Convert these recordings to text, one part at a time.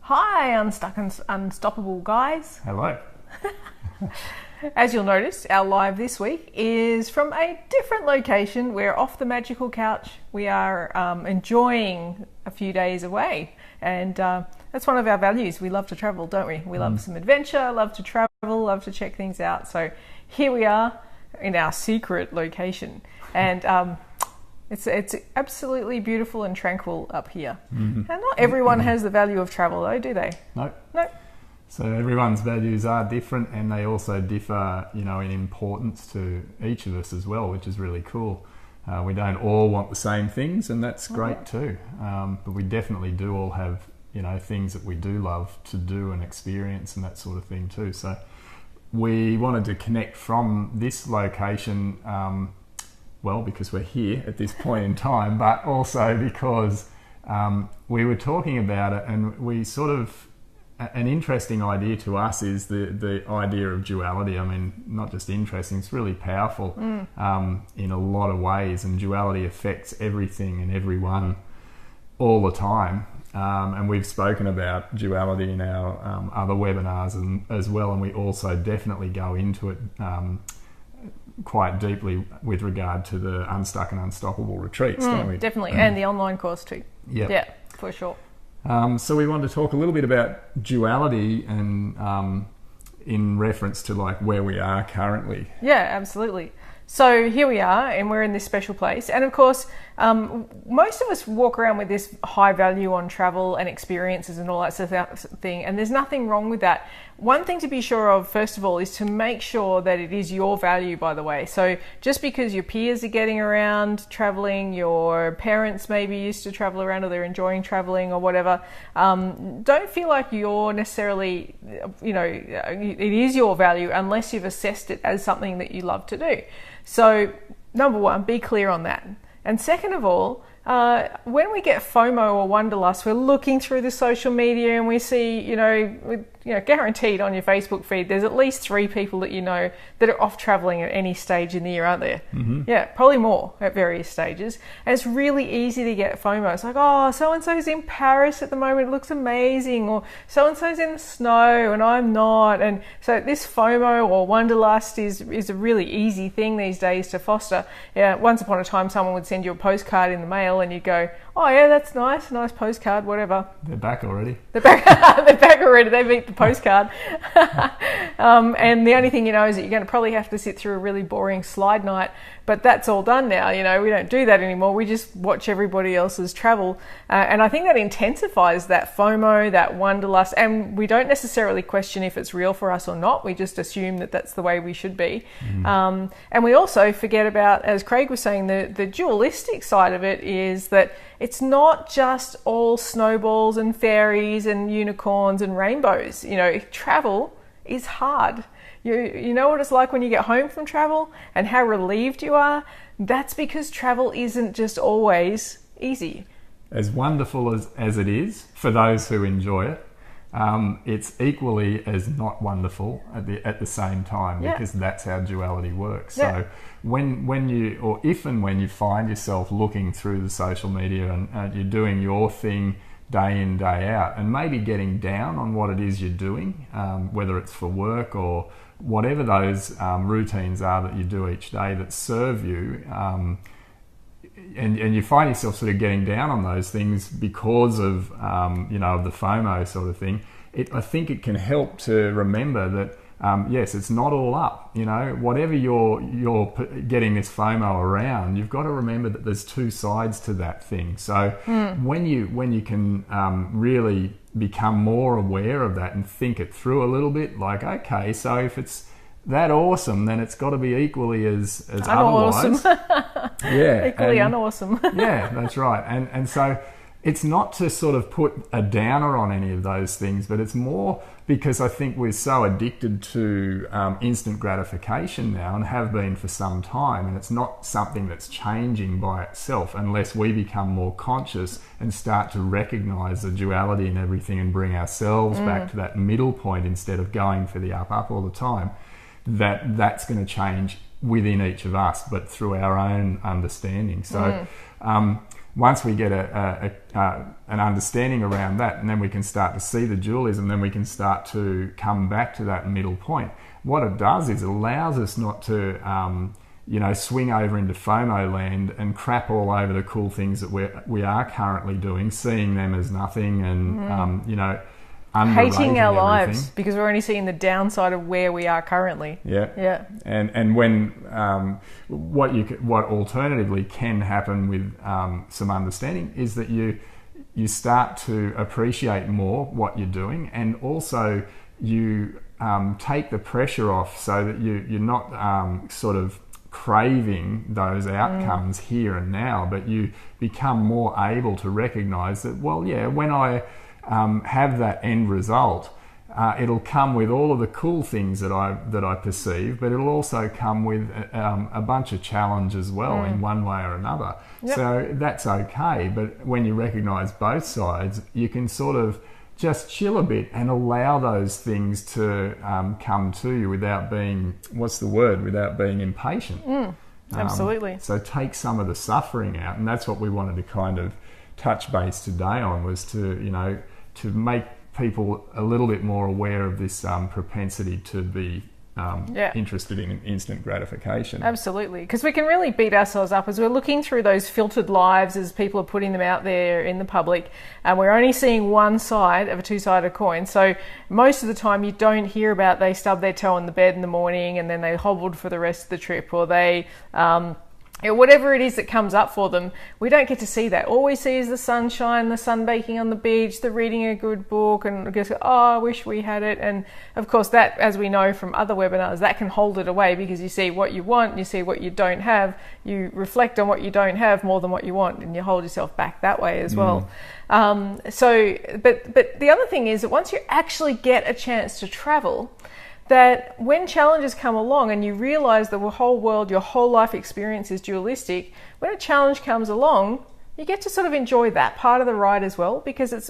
Hi, Unstuck and Unstoppable guys. Hello. As you'll notice, our live this week is from a different location. We're off the magical couch. We are enjoying a few days away, and that's one of our values. We love to travel, don't we? We love some adventure, love to travel, love to check things out. So here we are in our secret location, and it's absolutely beautiful and tranquil up here. And not everyone has the value of travel, though, do they? No. No. So everyone's values are different, and they also differ, in importance to each of us as well, which is really cool. We don't all want the same things, and that's great too. But we definitely do all have, things that we do love to do and experience and that sort of thing too. So we wanted to connect from this location, because we're here at this point in time, but also because we were talking about it, and we sort of, an interesting idea to us is the idea of duality. I mean, not just interesting, it's really powerful in a lot of ways, and duality affects everything and everyone all the time. And we've spoken about duality in our other webinars as well, and we also definitely go into it quite deeply with regard to the Unstuck and Unstoppable retreats, don't we? Definitely, and the online course too. Yep. Yeah, for sure. So we wanted to talk a little bit about duality and in reference to like where we are currently. Yeah, absolutely. So here we are, and we're in this special place. And of course, most of us walk around with this high value on travel and experiences and all that sort of thing, and there's nothing wrong with that. One thing to be sure of, first of all, is to make sure that it is your value, by the way. So just because your peers are getting around traveling, your parents maybe used to travel around, or they're enjoying traveling or whatever, don't feel like you're necessarily, it is your value unless you've assessed it as something that you love to do. So number one, be clear on that. And second of all, when we get FOMO or wanderlust, we're looking through the social media and we see, guaranteed on your Facebook feed, there's at least 3 people that that are off traveling at any stage in the year, aren't there? Yeah, probably more at various stages. And it's really easy to get FOMO. It's like, oh, so-and-so's in Paris at the moment, it looks amazing, or so-and-so's in the snow and I'm not. And so this FOMO or wanderlust is a really easy thing these days to foster. Yeah, once upon a time, someone would send you a postcard in the mail and you'd go, oh yeah, that's nice postcard, whatever. They're back already. They're back already. They beat the postcard. And the only thing you know is that you're going to probably have to sit through a really boring slide night, but that's all done now. We don't do that anymore. We just watch everybody else's travel. And I think that intensifies that FOMO, that wanderlust, and we don't necessarily question if it's real for us or not. We just assume that that's the way we should be. And we also forget about, as Craig was saying, the dualistic side of it is that it's not just all snowballs and fairies and unicorns and rainbows. Travel is hard. You know what it's like when you get home from travel and how relieved you are? That's because travel isn't just always easy. As wonderful as it is for those who enjoy it, it's equally as not wonderful at the same time, because that's how duality works. Yeah. So when you find yourself looking through the social media and you're doing your thing day in, day out, and maybe getting down on what it is you're doing, whether it's for work or whatever those routines are that you do each day that serve you, and you find yourself sort of getting down on those things because of of the FOMO sort of thing, I think it can help to remember that yes, it's not all up. Whatever you're getting this FOMO around, you've got to remember that there's 2 sides to that thing. So when you can really become more aware of that and think it through a little bit, like, okay, so if it's that awesome, then it's got to be equally as otherwise. Yeah, equally unawesome. Yeah, that's right. And so it's not to sort of put a downer on any of those things, but it's more because I think we're so addicted to instant gratification now, and have been for some time, and it's not something that's changing by itself unless we become more conscious and start to recognize the duality in everything and bring ourselves back to that middle point instead of going for the up all the time. That's going to change within each of us, but through our own understanding. So once we get an understanding around that, and then we can start to see the dualism, then we can start to come back to that middle point. What it does is it allows us not to, swing over into FOMO land and crap all over the cool things that we are currently doing, seeing them as nothing, and hating our lives everything. because we're only seeing the downside of where we are currently. Yeah. And when what alternatively can happen with some understanding is that you start to appreciate more what you're doing, and also you take the pressure off, so that you're not sort of craving those outcomes here and now, but you become more able to recognize that, well, yeah, when I have that end result, it'll come with all of the cool things that I perceive, but it'll also come with a bunch of challenge as well, in one way or another. Yep. So that's okay, but when you recognize both sides, you can sort of just chill a bit and allow those things to come to you without being, without being impatient. Absolutely. So take some of the suffering out, and that's what we wanted to kind of touch base today on, was to make people a little bit more aware of this propensity to be interested in instant gratification. Absolutely, because we can really beat ourselves up as we're looking through those filtered lives as people are putting them out there in the public, and we're only seeing one side of a two-sided coin. So most of the time you don't hear about they stubbed their toe in the bed in the morning and then they hobbled for the rest of the trip, or they whatever it is that comes up for them. We don't get to see that. All we see is the sunshine, the sunbaking on the beach, the reading a good book, and just, I wish we had it. And of course that, as we know from other webinars, that can hold it away, because you see what you want, you see what you don't have, you reflect on what you don't have more than what you want, and you hold yourself back that way as well. But the other thing is that once you actually get a chance to travel, that when challenges come along and you realize the whole world, your whole life experience is dualistic, when a challenge comes along, you get to sort of enjoy that part of the ride as well, because it's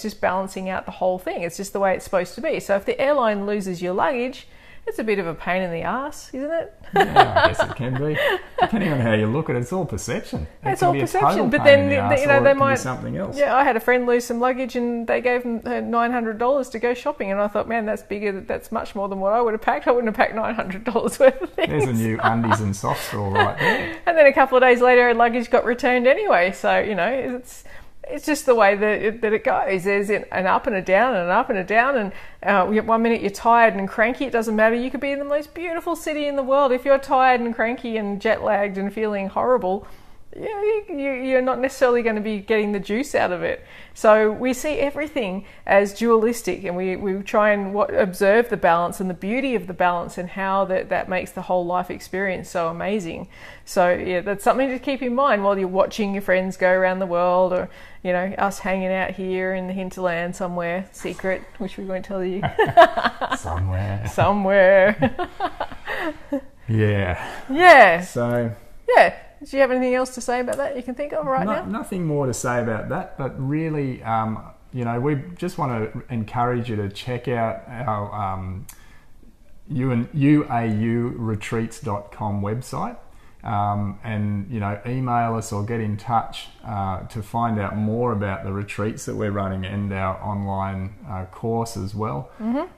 just balancing out the whole thing. It's just the way it's supposed to be. So if the airline loses your luggage, it's a bit of a pain in the ass, isn't it? Yeah, I guess it can be. Depending on how you look at it, it's all perception. It's all perception, but then they might be something else. Yeah, I had a friend lose some luggage, and they gave them $900 to go shopping, and I thought, man, that's bigger. That's much more than what I would have packed. I wouldn't have packed $900 worth of things. There's a new undies and socks store right there. And then a couple of days later, her luggage got returned anyway. So it's just the way that it goes. There's an up and a down and an up and a down, and 1 minute you're tired and cranky, it doesn't matter. You could be in the most beautiful city in the world. If you're tired and cranky and jet lagged and feeling horrible, you're not necessarily going to be getting the juice out of it. So we see everything as dualistic, and we try and observe the balance and the beauty of the balance, and how that makes the whole life experience so amazing. So yeah, that's something to keep in mind while you're watching your friends go around the world, or us hanging out here in the hinterland somewhere secret, which we won't tell you. somewhere. Yeah. So yeah. Do you have anything else to say about that you can think of now? Nothing more to say about that, but really, we just want to encourage you to check out our uauretreats.com website, and email us or get in touch to find out more about the retreats that we're running and our online course as well.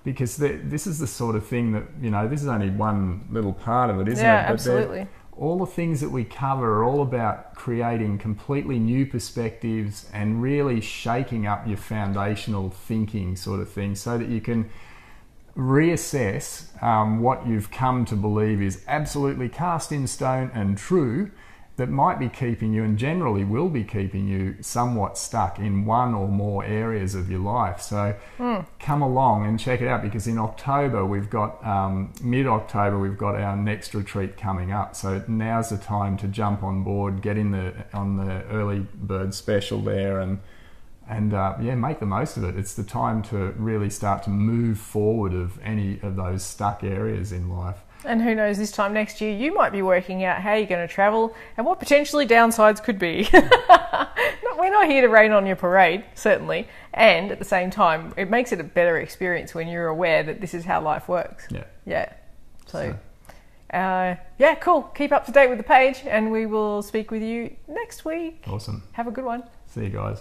Because this is the sort of thing that, this is only one little part of it, isn't it? Yeah, absolutely. All the things that we cover are all about creating completely new perspectives and really shaking up your foundational thinking sort of thing, so that you can reassess what you've come to believe is absolutely cast in stone and true, that might be keeping you, and generally will be keeping you, somewhat stuck in one or more areas of your life. So come along and check it out, because in October we've got mid-October we've got our next retreat coming up. So now's the time to jump on board, get on the early bird special there, and make the most of it. It's the time to really start to move forward of any of those stuck areas in life. And who knows, this time next year you might be working out how you're going to travel and what potentially downsides could be. We're not here to rain on your parade, certainly. And at the same time, it makes it a better experience when you're aware that this is how life works. Yeah. So Yeah, cool. Keep up to date with the page, and we will speak with you next week. Awesome. Have a good one. See you guys.